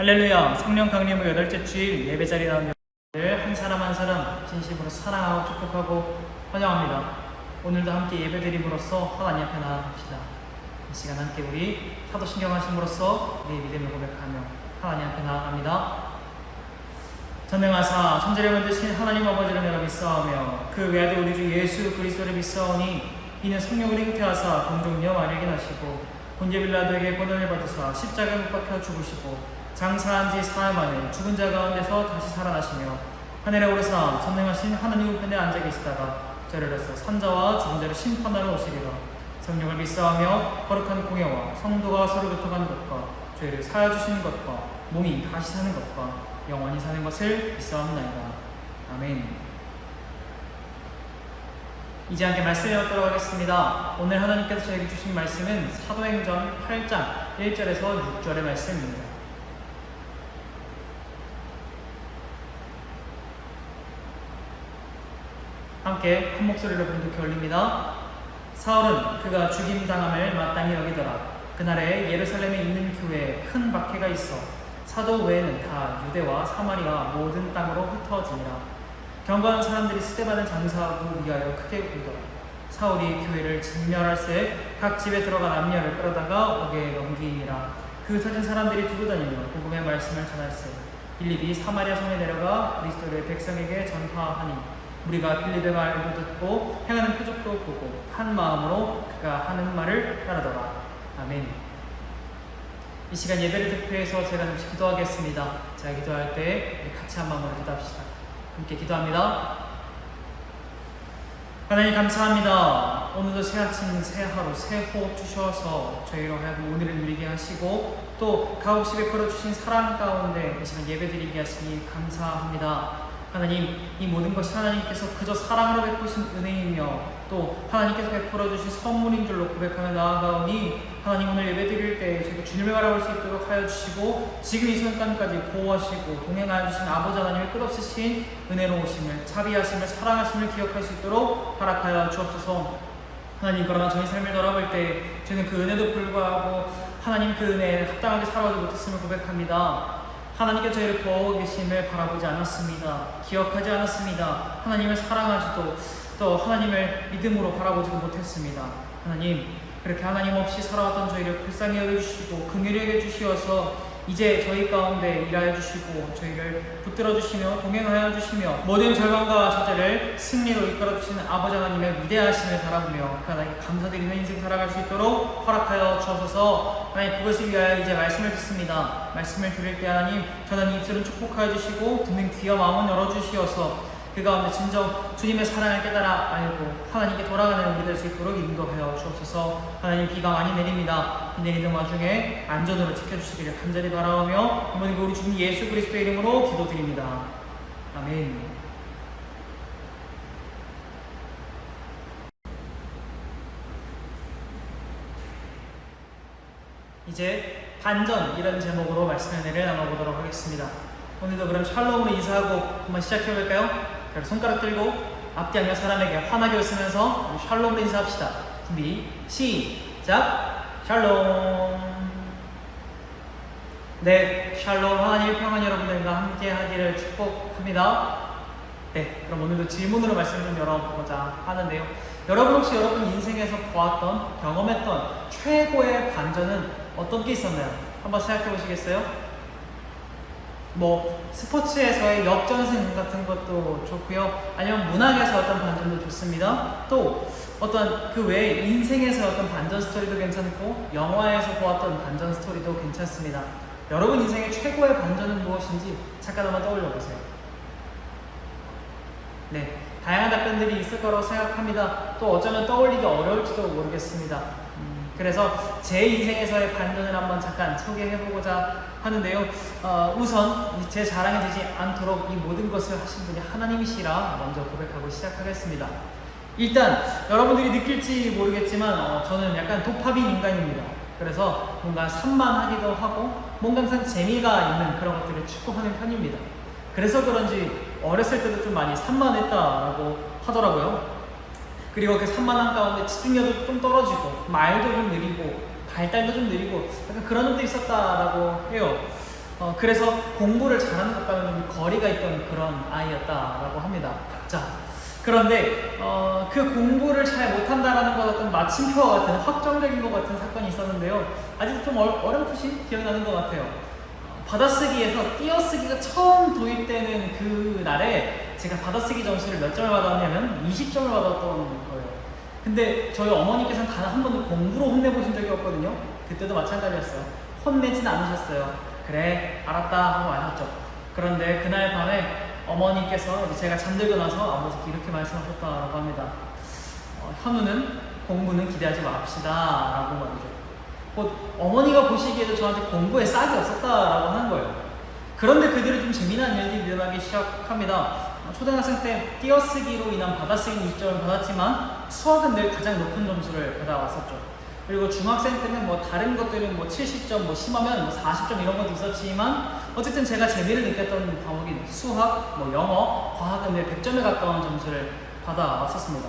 할렐루야. 성령 강림 후 8째 주일 예배 자리에 나온 여러분들 한 사람 한 사람 진심으로 사랑하고 축복하고 환영합니다. 오늘도 함께 예배드림으로써 하나님 앞에 나아갑시다. 이 시간 함께 우리 사도신경 하심으로써 우리의 믿음을 고백하며 하나님 앞에 나아갑니다. 전능하사 천지를 만드신 하나님 아버지를 내가 믿사오며 그 외아들 우리 주 예수 그리스도를 믿사오니 이는 성령을 잉태하사 동정녀 마리에게 나시고 본제 빌라도에게 고난을 받으사 십자가에 못 박혀 죽으시고 장사한 지 사흘 만에 죽은 자 가운데서 다시 살아나시며 하늘에 오르사 전능하신 하나님 우편에 앉아 계시다가 저리로서 산자와 죽은 자를 심판하러 오시리라. 성령을 믿사오며 거룩한 공예와 성도가 서로 교통하는 것과 죄를 사하여 주시는 것과 몸이 다시 사는 것과 영원히 사는 것을 믿사옵나이다. 아멘. 이제 함께 말씀을 읽도록 하겠습니다. 오늘 하나님께서 저에게 주신 말씀은 사도행전 8장 1절에서 6절의 말씀입니다. 함께 한 목소리로 분독해 올립니다. 사울은 그가 죽임당함을 마땅히 여기더라. 그날에 예루살렘에 있는 교회에 큰 박해가 있어 사도 외에는 다 유대와 사마리아 모든 땅으로 흩어지니라. 경건한 사람들이 스데반을 장사하고 위하여 크게 울더라. 사울이 교회를 진멸할새 각 집에 들어가 남녀를 끌어다가 옥에 넘기니라. 그 흩어진 사람들이 두고 다니며 복음의 말씀을 전할새 빌립이 사마리아 성에 내려가 그리스도를 백성에게 전파하니 우리가 빌립의 말도 듣고 행하는 표적도 보고 한 마음으로 그가 하는 말을 따르더라. 아멘. 이 시간 예배를 대표해서 제가 잠시 기도하겠습니다. 제가 기도할 때 우리 같이 한 마음으로 기도합시다. 함께 기도합니다. 하나님 감사합니다. 오늘도 새 아침, 새 하루, 새 호흡 주셔서 저희로 하여금 오늘을 누리게 하시고 또 값없이 베풀어 주신 사랑 가운데 이 시간 예배드리게 하시니 감사합니다. 하나님, 이 모든 것이 하나님께서 그저 사랑으로 베푸신 은혜이며 또 하나님께서 베풀어 주신 선물인 줄로 고백하며 나아가오니 하나님 오늘 예배드릴 때 저희가 주님을 바라볼 수 있도록 하여 주시고 지금 이 순간까지 보호하시고 동행하여 주신 아버지 하나님의 끝없으신 은혜로우심을 자비하심을 사랑하심을 기억할 수 있도록 허락하여 주옵소서. 하나님, 그러나 저희 삶을 돌아볼 때 저는 그 은혜도 불구하고 하나님 그 은혜에 합당하게 살아오지 못했음을 고백합니다. 하나님께서 저희를 보호하고 계심을 바라보지 않았습니다. 기억하지 않았습니다. 하나님을 사랑하지도 또 하나님을 믿음으로 바라보지도 못했습니다. 하나님, 그렇게 하나님 없이 살아왔던 저희를 불쌍히 여겨주시고 긍휼히 여겨주시어서 이제 저희 가운데 일하여 주시고 저희를 붙들어 주시며 동행하여 주시며 모든 절망과 저절을 승리로 이끌어 주시는 아버지 하나님의 위대하심을 바라보며 하나님께 감사드리는 인생 살아갈 수 있도록 허락하여 주옵소서. 하나님, 그것을 위하여 이제 말씀을 듣습니다. 말씀을 들을 때 하나님, 저는 입술은 축복하여 주시고 듣는 귀와 마음은 열어주시어서 그 가운데 진정 주님의 사랑을 깨달아 알고 하나님께 돌아가는 우리 될 수 있도록 인도하여 주옵소서. 하나님, 비가 많이 내립니다. 비 내리는 와중에 안전으로 지켜주시기를 간절히 바라오며 이번에 우리 주님 예수 그리스도의 이름으로 기도드립니다. 아멘. 이제 반전이라는 제목으로 말씀의 은혜를 나눠보도록 하겠습니다. 오늘도 그럼 샬롬으로 인사하고 한번 시작해볼까요? 손가락 들고 앞뒤 양옆 사람에게 환하게 웃으면서 우리 샬롬으로 인사합시다. 준비 시작. 샬롬. 네, 샬롬. 하나님의 평안 여러분들과 함께 하기를 축복합니다. 네, 그럼 오늘도 질문으로 말씀 좀 열어보고자 하는데요. 여러분 혹시 여러분 인생에서 보았던 경험했던 최고의 반전은 어떤 게 있었나요? 한번 생각해 보시겠어요? 스포츠에서의 역전승 같은 것도 좋고요. 아니면 문학에서 어떤 반전도 좋습니다. 또 어떤 그 외에 인생에서 어떤 반전 스토리도 괜찮고 영화에서 보았던 반전 스토리도 괜찮습니다. 여러분 인생의 최고의 반전은 무엇인지 잠깐 한번 떠올려 보세요. 네, 다양한 답변들이 있을 거라고 생각합니다. 또 어쩌면 떠올리기 어려울지도 모르겠습니다. 그래서 제 인생에서의 반전을 한번 잠깐 소개해보고자 하는데요. 우선 제 자랑이 되지 않도록 이 모든 것을 하신 분이 하나님이시라 먼저 고백하고 시작하겠습니다. 일단 여러분들이 느낄지 모르겠지만 저는 약간 도파민 인간입니다. 그래서 뭔가 산만하기도 하고 뭔가 항상 재미가 있는 그런 것들을 추구하는 편입니다. 그래서 그런지 어렸을 때도 좀 많이 산만했다라고 하더라고요. 그리고 그 산만한 가운데 집중력도 좀 떨어지고 말도 좀 느리고 발달도 좀 느리고 약간 그런 점도 있었다라고 해요. 그래서 공부를 잘하는 것과는 좀 거리가 있던 그런 아이였다라고 합니다. 자, 그런데 그 공부를 잘 못한다라는 것 같은 마침표와 같은 확정적인 것 같은 사건이 있었는데요. 아직도 좀 어렴풋이 기억나는 것 같아요. 받아쓰기에서 띄어쓰기가 처음 도입되는 그 날에 제가 받아쓰기 점수를 몇 점을 받았냐면 20점을 받았던 거예요. 근데 저희 어머니께서는 단 한 번도 공부로 혼내보신 적이 없거든요. 그때도 마찬가지였어요. 혼내진 않으셨어요. 그래, 알았다 하고 하셨죠. 그런데 그날 밤에 어머니께서 이제 제가 잠들고 나서 아버지께 이렇게 말씀하셨다라고 합니다. 현우는 공부는 기대하지 맙시다 라고 말이죠. 곧 어머니가 보시기에도 저한테 공부에 싹이 없었다라고 하는 거예요. 그런데 그 뒤로 좀 재미난 일들이 일어나기 시작합니다. 초등학생 때 띄어쓰기로 인한 받아쓰기 20점을 받았지만 수학은 늘 가장 높은 점수를 받아왔었죠. 그리고 중학생 때는 뭐 다른 것들은 뭐 70점, 뭐 심하면 뭐 40점 이런 것도 있었지만 어쨌든 제가 재미를 느꼈던 과목인 수학, 뭐 영어, 과학은 늘 100점에 가까운 점수를 받아왔었습니다.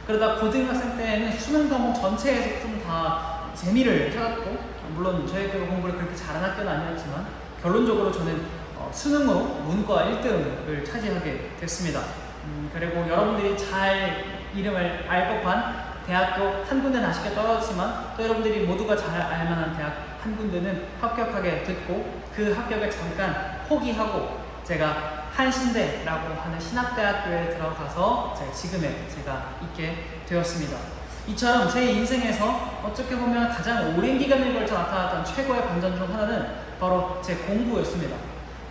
그러다 고등학생 때는 수능 과목 전체에서 좀 다 재미를 찾았고, 물론 저희 학교 공부를 그렇게 잘한 학교는 아니었지만 결론적으로 저는 수능으로 문과 1등을 차지하게 됐습니다. 그리고 여러분들이 잘 이름을 알 법한 대학교 한 군데는 아쉽게 떨어졌지만 또 여러분들이 모두가 잘 알만한 대학 한 군데는 합격하게 됐고, 그 합격을 잠깐 포기하고 제가 한신대라고 하는 신학대학교에 들어가서 지금의 제가 있게 되었습니다. 이처럼 제 인생에서 어떻게 보면 가장 오랜 기간에 걸쳐 나타났던 최고의 반전 중 하나는 바로 제 공부였습니다.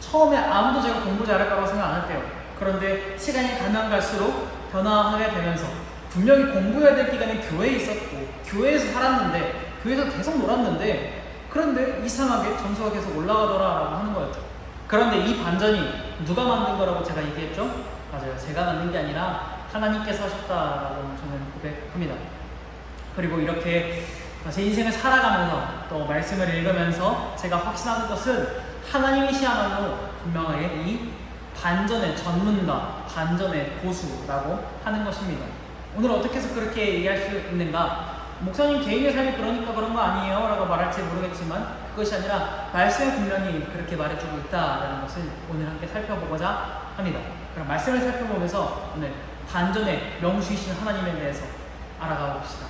처음에 아무도 제가 공부 잘할 거라고 생각 안 했대요. 그런데 시간이 가면 갈수록 변화하게 되면서 분명히 공부해야 될 기간에 교회에 있었고 교회에서 살았는데 교회에서 계속 놀았는데 그런데 이상하게 점수가 계속 올라가더라라고 하는 거였죠. 그런데 이 반전이 누가 만든 거라고 제가 얘기했죠? 맞아요. 제가 만든 게 아니라 하나님께서 하셨다라고 저는 고백합니다. 그리고 이렇게 제 인생을 살아가면서 또 말씀을 읽으면서 제가 확신하는 것은 하나님이시야말로 분명하게 이 반전의 전문가, 반전의 고수라고 하는 것입니다. 오늘 어떻게 해서 그렇게 얘기할 수 있는가? 목사님 개인의 삶이 그러니까 그런 거 아니에요? 라고 말할지 모르겠지만 그것이 아니라 말씀에 분명히 그렇게 말해주고 있다라는 것을 오늘 함께 살펴보고자 합니다. 그럼 말씀을 살펴보면서 오늘 반전의 명수이신 하나님에 대해서 알아가 봅시다.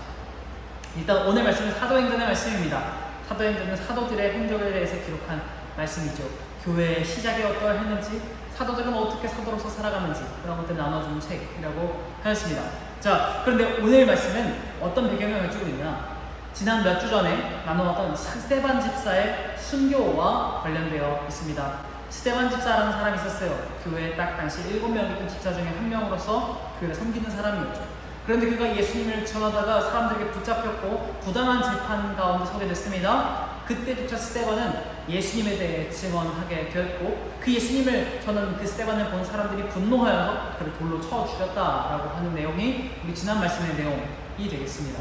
일단 오늘 말씀은 사도행전의 말씀입니다. 사도행전은 사도들의 행적에 대해서 기록한 말씀이죠. 교회의 시작이 어떠했는지, 사도들은 어떻게 사도로서 살아가는지 그런 것들을 나눠주는 책이라고 하였습니다. 자, 그런데 오늘 말씀은 어떤 배경을 가지고 있냐? 지난 몇 주 전에 나누었던 스데반 집사의 순교와 관련되어 있습니다. 스데반 집사라는 사람이 있었어요. 교회에 딱 당시 7명 있던 집사 중에 한 명으로서 교회를 섬기는 사람이었죠. 그런데 그가 예수님을 전하다가 사람들에게 붙잡혔고 부당한 재판 가운데 서게 됐습니다. 그때조차 스데반은 예수님에 대해 증언하게 되었고 그 예수님을 전한 그 스데반을 본 사람들이 분노하여서 그를 돌로 쳐 죽였다라고 하는 내용이 우리 지난 말씀의 내용이 되겠습니다.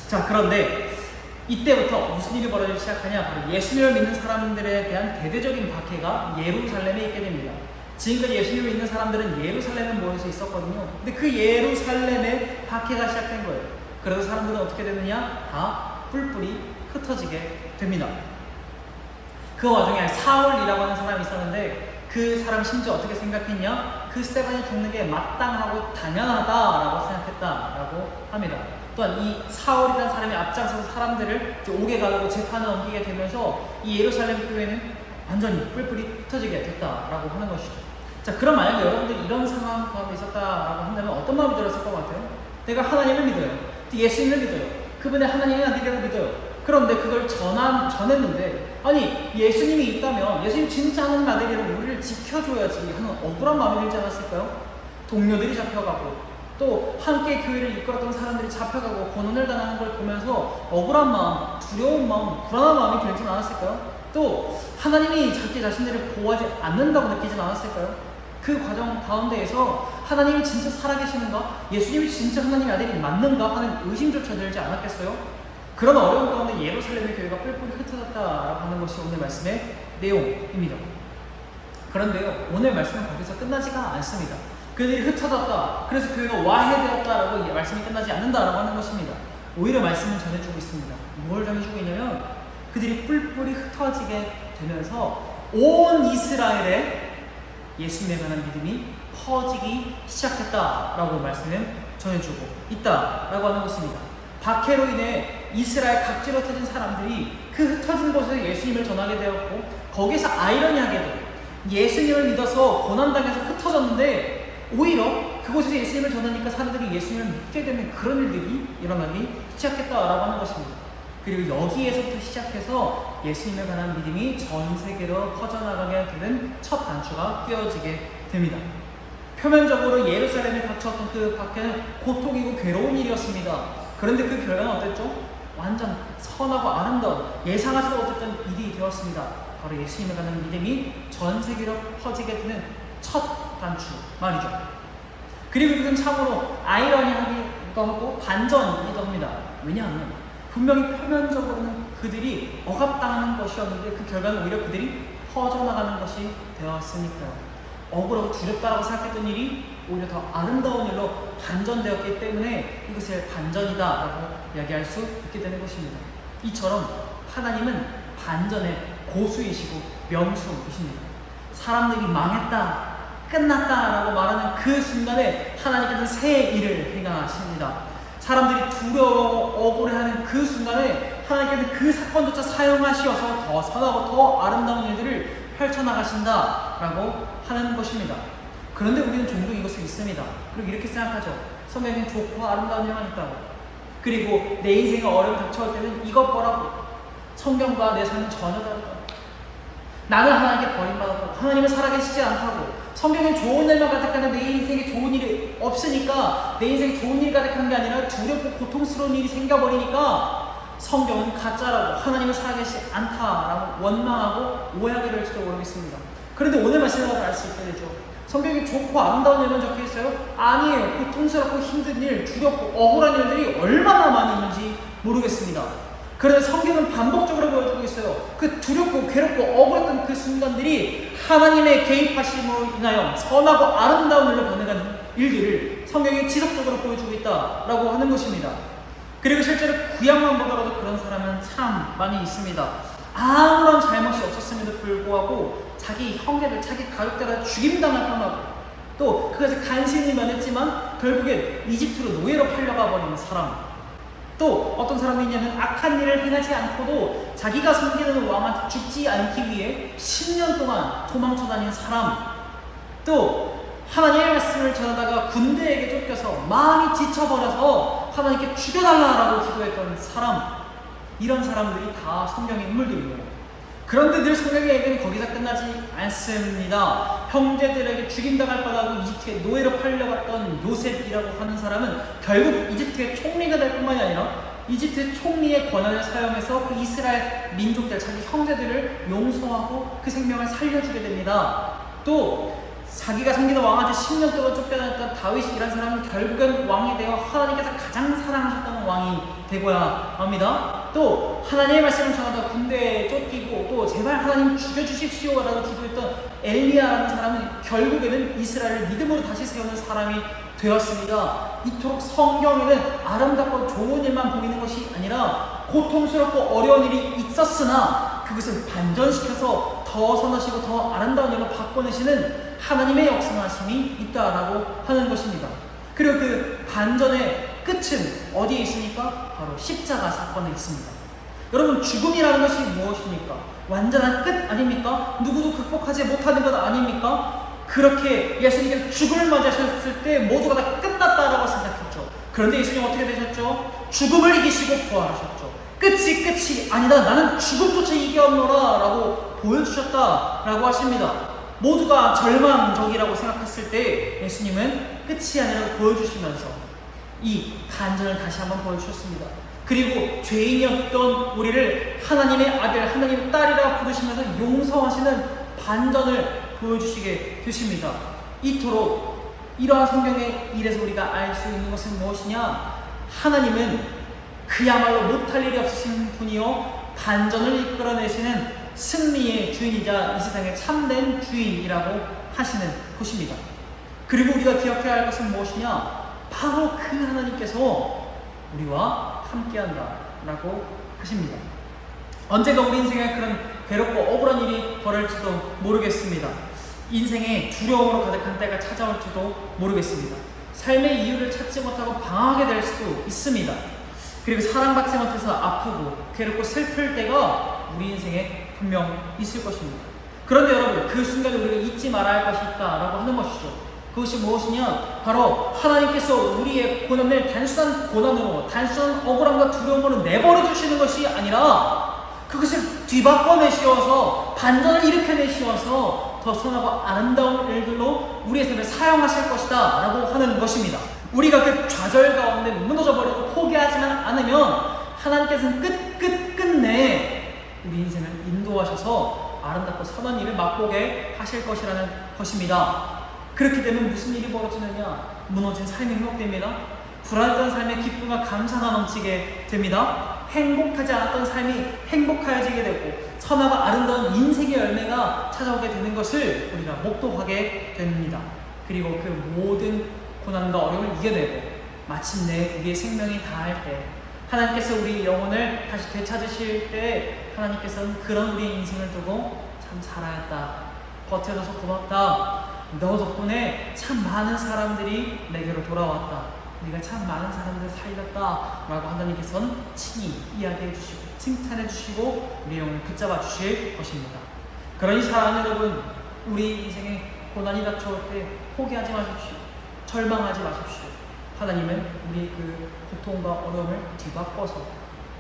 자, 그런데 이때부터 무슨 일이 벌어지기 시작하냐? 바로 예수님을 믿는 사람들에 대한 대대적인 박해가 예루살렘에 있게 됩니다. 지금까지 예수님을 믿는 사람들은 예루살렘에 모여서 있었거든요. 근데 그 예루살렘에 박해가 시작된 거예요. 그래서 사람들은 어떻게 되느냐? 다 뿔뿔이 흩어지게 됩니다. 그 와중에 사울이라고 하는 사람이 있었는데 그 사람 심지어 어떻게 생각했냐? 그 스데반이 죽는 게 마땅하고 당연하다라고 생각했다라고 합니다. 또한 이 사울이라는 사람이 앞장서서 사람들을 옥에 가두고 재판을 넘기게 되면서 이 예루살렘 교회는 완전히 뿔뿔이 흩어지게 됐다라고 하는 것이죠. 자, 그럼 만약에 여러분들이 이런 상황 가운데 있었다라고 한다면 어떤 마음이 들었을 것 같아요? 내가 하나님을 믿어요. 예수님을 믿어요. 그분의 하나님의 아들이라고 믿어요. 그런데 그걸 전했는데 아니 예수님이 있다면 예수님 진짜 하나님 아들이라면 우리를 지켜줘야지 하는 억울한 마음이 들지 않았을까요? 동료들이 잡혀가고 또 함께 교회를 이끌었던 사람들이 잡혀가고 고난을 당하는 걸 보면서 억울한 마음, 두려운 마음, 불안한 마음이 들지 않았을까요? 또 하나님이 자기 자신들을 보호하지 않는다고 느끼지 않았을까요? 그 과정 가운데에서 하나님이 진짜 살아계시는가? 예수님이 진짜 하나님의 아들이 맞는가? 하는 의심조차 들지 않았겠어요? 그런 어려운 가운데 예루살렘의 교회가 뿔뿔이 흩어졌다라고 하는 것이 오늘 말씀의 내용입니다. 그런데요, 오늘 말씀은 거기서 끝나지가 않습니다. 그들이 흩어졌다, 그래서 교회가 와해되었다라고 말씀이 끝나지 않는다라고 하는 것입니다. 오히려 말씀은 전해주고 있습니다. 뭘 전해주고 있냐면 그들이 뿔뿔이 흩어지게 되면서 온 이스라엘에 예수님에 관한 믿음이 퍼지기 시작했다라고 말씀을 전해주고 있다라고 하는 것입니다. 박해로 인해 이스라엘 각지로 흩어진 사람들이 그 흩어진 곳에서 예수님을 전하게 되었고, 거기서 아이러니하게도 예수님을 믿어서 고난당해서 흩어졌는데 오히려 그곳에서 예수님을 전하니까 사람들이 예수님을 믿게 되는 그런 일들이 일어나기 시작했다라고 하는 것입니다. 그리고 여기에서부터 시작해서 예수님에 관한 믿음이 전 세계로 퍼져나가게 되는 첫 단추가 꿰어지게 됩니다. 표면적으로 예루살렘에 닥쳤던 그 박해는 고통이고 괴로운 일이었습니다. 그런데 그 결과는 어땠죠? 완전 선하고 아름다운, 예상하지도 못했던 일이 되었습니다. 바로 예수님에 관한 믿음이 전 세계로 퍼지게 되는 첫 단추 말이죠. 그리고 이것은 참으로 아이러니하기도 하고 반전이기도 합니다. 왜냐하면 분명히 표면적으로는 그들이 억압당하는 것이었는데 그 결과는 오히려 그들이 퍼져나가는 것이 되었으니까요. 억울하고 두렵다라고 생각했던 일이 오히려 더 아름다운 일로 반전되었기 때문에 이것을 반전이다라고 이야기할 수 있게 되는 것입니다. 이처럼 하나님은 반전의 고수이시고 명수이십니다. 사람들이 망했다, 끝났다라고 말하는 그 순간에 하나님께서는 새 일을 행하십니다. 사람들이 두려워하고 억울해하는 그 순간에 하나님께서는 그 사건조차 사용하시어서 더 선하고 더 아름다운 일들을 펼쳐나가신다라고 하는 것입니다. 그런데 우리는 종종 이것을 믿습니다. 그리고 이렇게 생각하죠. 성경에는 좋고 아름다운 일만 있다고. 그리고 내 인생에 어려움이 닥쳐올 때는 이것 보라고. 성경과 내 삶은 전혀 다르다. 나는 하나님께 버림받았다고. 하나님은 살아계시지 않다고. 성경에 좋은 일만 가득하는 내 인생에 좋은 일이 없으니까, 내 인생에 좋은 일이 가득한 게 아니라 두렵고 고통스러운 일이 생겨버리니까 성경은 가짜라고, 하나님은 살아계시지 않다라고 원망하고 오해하게 될지도 모르겠습니다. 그런데 오늘 말씀을 알 수 있게 되죠. 성경에 좋고 아름다운 일만 적혀 있어요? 아니에요. 고통스럽고 힘든 일, 두렵고 억울한 일들이 얼마나 많이 있는지 모르겠습니다. 그런데 성경은 반복적으로 보여주고 있어요. 그 두렵고 괴롭고 억울했던 그 순간들이 하나님의 개입하심으로 인하여 선하고 아름다운 일로 변해가는 일들을 성경이 지속적으로 보여주고 있다라고 하는 것입니다. 그리고 실제로 구약만 보더라도 그런 사람은 참 많이 있습니다. 아무런 잘못이 없었음에도 불구하고 자기 형제들, 자기 가족들한테 죽임당할 뻔하고, 또 그것을 간신히 면했지만 결국엔 이집트로 노예로 팔려가 버리는 사람, 또 어떤 사람이 있냐면 악한 일을 행하지 않고도 자기가 섬기는 왕한테 죽지 않기 위해 10년 동안 도망쳐 다닌 사람, 또 하나님의 말씀을 전하다가 군대에게 쫓겨서 마음이 지쳐버려서 하나님께 죽여달라고 기도했던 사람, 이런 사람들이 다 성경의 인물들입니다. 그런데 늘 성경의 얘기는 거기서 끝나지 않습니다. 형제들에게 죽임당할 뻔하고 이집트에 노예로 팔려갔던 요셉이라고 하는 사람은 결국 이집트의 총리가 될 뿐만이 아니라 이집트의 총리의 권한을 사용해서 그 이스라엘 민족들, 자기 형제들을 용서하고 그 생명을 살려주게 됩니다. 또 자기가 섬기는 왕한테 10년 동안 쫓겨다녔던 다윗이라는 사람은 결국은 왕이 되어 하나님께서 가장 사랑하셨다는 왕이 되고야 합니다. 또 하나님의 말씀을 전하다 군대에 쫓기고 또 제발 하나님 죽여주십시오 라고 기도했던 엘리야라는 사람은 결국에는 이스라엘을 믿음으로 다시 세우는 사람이 되었습니다. 이토록 성경에는 아름답고 좋은 일만 보이는 것이 아니라 고통스럽고 어려운 일이 있었으나 그것을 반전시켜서 더 선하시고 더 아름다운 일로 바꿔내시는 하나님의 역사하심이 있다라고 하는 것입니다. 그리고 그 반전의 끝은 어디에 있습니까? 바로 십자가 사건에 있습니다. 여러분, 죽음이라는 것이 무엇입니까? 완전한 끝 아닙니까? 누구도 극복하지 못하는 것 아닙니까? 그렇게 예수님께서 죽음을 맞이하셨을 때 모두가 다 끝났다라고 생각했죠. 그런데 예수님 어떻게 되셨죠? 죽음을 이기시고 부활하셨죠. 끝이 아니다, 나는 죽음조차 이겨왔노라 라고 보여주셨다라고 하십니다. 모두가 절망적이라고 생각했을 때 예수님은 끝이 아니라고 보여주시면서 이 반전을 다시 한번 보여주셨습니다. 그리고 죄인이었던 우리를 하나님의 아들, 하나님의 딸이라 부르시면서 용서하시는 반전을 보여주시게 되십니다. 이토록 이러한 성경의 일에서 우리가 알 수 있는 것은 무엇이냐? 하나님은 그야말로 못할 일이 없으신 분이요 반전을 이끌어내시는 승리의 주인이자 이 세상의 참된 주인이라고 하시는 것입니다. 그리고 우리가 기억해야 할 것은 무엇이냐? 바로 그 하나님께서 우리와 함께한다 라고 하십니다. 언젠가 우리 인생에 그런 괴롭고 억울한 일이 벌어질지도 모르겠습니다. 인생에 두려움으로 가득한 때가 찾아올지도 모르겠습니다. 삶의 이유를 찾지 못하고 방황하게 될 수도 있습니다. 그리고 사랑받지 못해서 아프고 괴롭고 슬플 때가 우리 인생에 분명 있을 것입니다. 그런데 여러분, 그 순간에 우리가 잊지 말아야 할 것이 있다라고 하는 것이죠. 그것이 무엇이냐? 바로 하나님께서 우리의 고난을 단순한 고난으로, 단순한 억울함과 두려움으로 내버려 두시는 것이 아니라 그것을 뒤바꿔내시어서 반전을 일으켜내시어서 더 선하고 아름다운 일들로 우리의 삶을 사용하실 것이다 라고 하는 것입니다. 우리가 그 좌절 가운데 무너져버리고 포기하지만 않으면 하나님께서는 끝내 우리 인생을 인도하셔서 아름답고 선한 일을 맛보게 하실 것이라는 것입니다. 그렇게 되면 무슨 일이 벌어지느냐? 무너진 삶이 회복됩니다. 불안했던 삶의 기쁨과 감사가 넘치게 됩니다. 행복하지 않았던 삶이 행복해지게 되고 선하고 아름다운 인생의 열매가 찾아오게 되는 것을 우리가 목도하게 됩니다. 그리고 그 모든 고난과 어려움을 이겨내고 마침내 우리의 생명이 다할 때 하나님께서 우리 영혼을 다시 되찾으실 때 하나님께서는 그런 우리의 인생을 두고 참 잘하였다, 버텨줘서 고맙다, 너 덕분에 참 많은 사람들이 내게로 돌아왔다, 네가 참 많은 사람들을 살렸다 라고 하나님께서는 친히 이야기해 주시고 칭찬해 주시고 우리 영혼을 붙잡아 주실 것입니다. 그러니 사랑하는 여러분, 우리 인생에 고난이 닥쳐올 때 포기하지 마십시오. 절망하지 마십시오. 하나님은 우리 그 고통과 어려움을 뒤바꿔서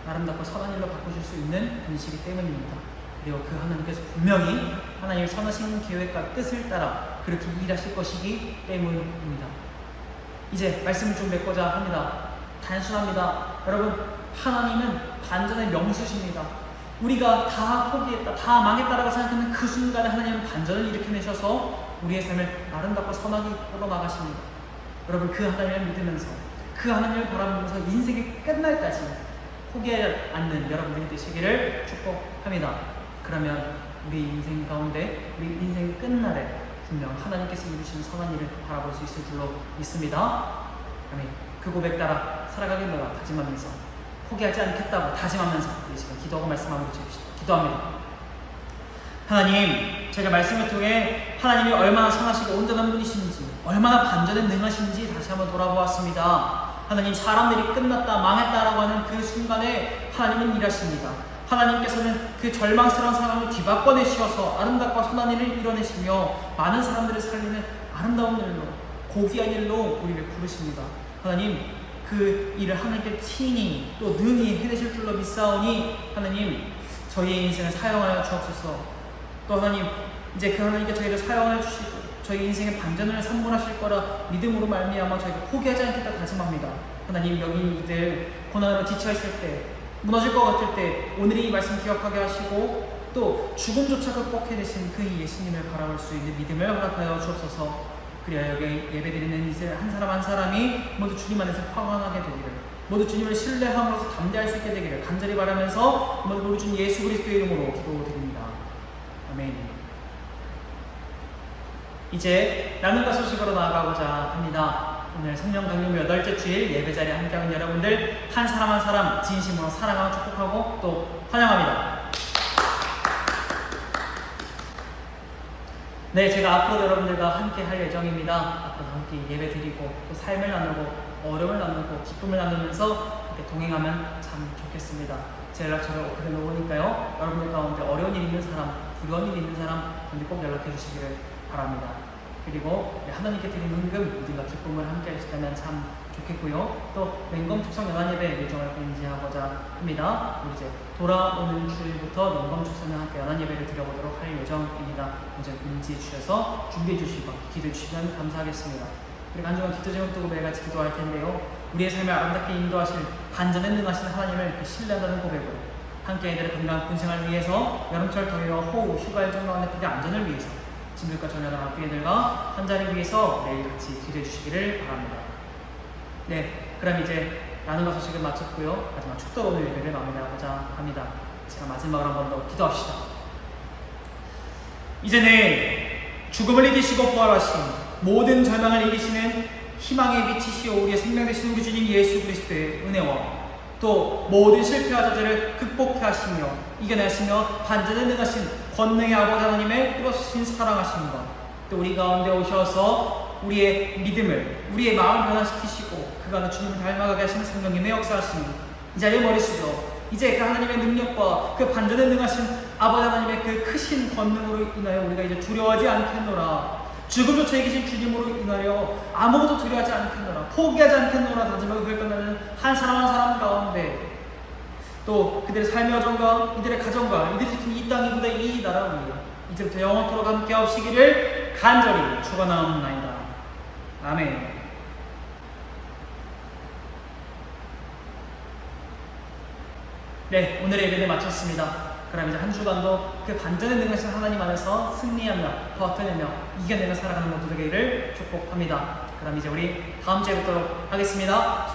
아름답고 선한 일로 바꾸실 수 있는 분이시기 때문입니다. 그리고 그 하나님께서 분명히 하나님의 선하신 계획과 뜻을 따라 그렇게 일하실 것이기 때문입니다. 이제 말씀을 좀 맺고자 합니다. 단순합니다. 여러분, 하나님은 반전의 명수십니다. 우리가 다 포기했다, 다 망했다라고 생각하는 그 순간에 하나님은 반전을 일으켜내셔서 우리의 삶을 아름답고 선하게 끌어나가십니다. 여러분, 그 하나님을 믿으면서 그 하나님을 바라보면서 인생이 끝날까지 포기하지 않는 여러분들이 되시기를 축복합니다. 그러면 우리 인생 가운데 우리 인생 끝날에 분명 하나님께서 이루시는 선한 일을 바라볼 수 있을 줄로 믿습니다. 아멘. 그 고백 따라 살아가기를 다짐하면서 포기하지 않겠다고 다짐하면서 우리 지금 기도하고 말씀 마무리 지읍시다. 기도합니다. 하나님, 제가 말씀을 통해 하나님이 얼마나 선하시고 온전한 분이신지, 얼마나 반전에 능하신지 다시 한번 돌아보았습니다. 하나님, 사람들이 끝났다, 망했다라고 하는 그 순간에 하나님은 일하십니다. 하나님께서는 그 절망스러운 상황을 뒤바꿔내시어서 아름답고 선한 일을 이뤄내시며 많은 사람들을 살리는 아름다운 일로, 고귀한 일로 우리를 부르십니다. 하나님, 그 일을 하나님께 친히 또 능히 해내실 줄로 믿사오니 하나님, 저희의 인생을 사용하여 주옵소서. 또 하나님, 이제 그 하나님께 저희를 사용하여 주시고 저희 인생의 반전을 선물하실 거라 믿음으로 말미암아 저희가 포기하지 않겠다 다짐합니다. 하나님, 여기 이들 고난으로 지쳐있을 때, 무너질 것 같을 때 오늘의 이 말씀 기억하게 하시고 또 죽음조차 극복해내신 그 예수님을 바라볼 수 있는 믿음을 허락하여 주옵소서. 그래야 여기 예배드리는 이들 한 사람 한 사람이 모두 주님 안에서 평안하게 되기를, 모두 주님을 신뢰함으로써 담대할 수 있게 되기를 간절히 바라면서 모두 우리 주 예수 그리스도의 이름으로 기도드립니다. 아멘. 이제 나눔과 소식으로 나아가고자 합니다. 오늘 성령 강림 8째 주일 예배자리에 함께하는 여러분들 한 사람 한 사람 진심으로 사랑하고 축복하고 또 환영합니다. 네, 제가 앞으로 여러분들과 함께 할 예정입니다. 앞으로 함께 예배 드리고 또 삶을 나누고 어려움을 나누고 기쁨을 나누면서 이렇게 동행하면 참 좋겠습니다. 제 연락처를 오픈해 놓으니까요, 여러분들 가운데 어려운 일 있는 사람, 두려운 일 있는 사람 꼭 연락해 주시기를 바랍니다. 그리고 하나님께 드리는 헌금, 믿음과 기쁨을 함께 하시다면 참 좋겠고요. 또 맹검 축성 연합예배 일정을 공지하고자 합니다. 우리 이제 돌아오는 주일부터 맹검 축성과 함께 연합예배를 드려보도록 할 예정입니다. 먼저 인지해 주셔서 준비해 주시고 기도해 주시면 감사하겠습니다. 그리고 한 주간 기도 제목 두고 매일같이 기도할 텐데요, 우리의 삶을 아름답게 인도하실 반전에 능하신 하나님을 신뢰한다는 고백으로 함께 아이들의 건강한 군생활을 위해서, 여름철 더위와 호우, 휴가 일정 가운데 그들의 안전을 위해서, 진들과 전혀당 학교애들과 한 자리 위해서 매일 같이 기도해 주시기를 바랍니다. 네, 그럼 이제 나눔과 소식을 마쳤고요, 마지막 축도 오늘 예배를 마무리하고자 합니다. 제가 마지막으로 한 번 더 기도합시다. 이제는 죽음을 이기시고 부활하신 모든 절망을 이기시는 희망의 빛이시오 우리의 생명 되신 우리 주님 예수 그리스도의 은혜와 또 모든 실패와 저주를 극복해 하시며 이겨내시며 반전에 능하신 권능의 아버지 하나님의 뜨거우신 사랑하심과 또 우리 가운데 오셔서 우리의 믿음을, 우리의 마음을 변화시키시고 그가 주님을 닮아가게 하시는 성령님의 역사하시니 이 자리에 머리 숙여 이제 그 하나님의 능력과 그 반전에 능하신 아버지 하나님의 그 크신 권능으로 인하여 우리가 이제 두려워하지 않겠노라. 죽음조차 이기신 주님으로 인하여 아무것도 두려워하지 않겠노라. 포기하지 않겠노라 다짐하고 결단하는 한 사람 한 사람 가운데 또 그들의 삶의 여정과 이들의 가정과 이들이 지킨 이 땅 이보다 이 나라 위에 이제부터 영원토록 함께 하시기를 간절히 축원하옵나이다. 아멘. 네, 오늘의 예배를 마쳤습니다. 그럼 이제 한 주간도 그 반전에 능하신 하나님 안에서 승리하며 버텨내며 이겨내며 살아가는 모두 되기를 축복합니다. 그럼 이제 우리 다음 주에 뵙도록 하겠습니다.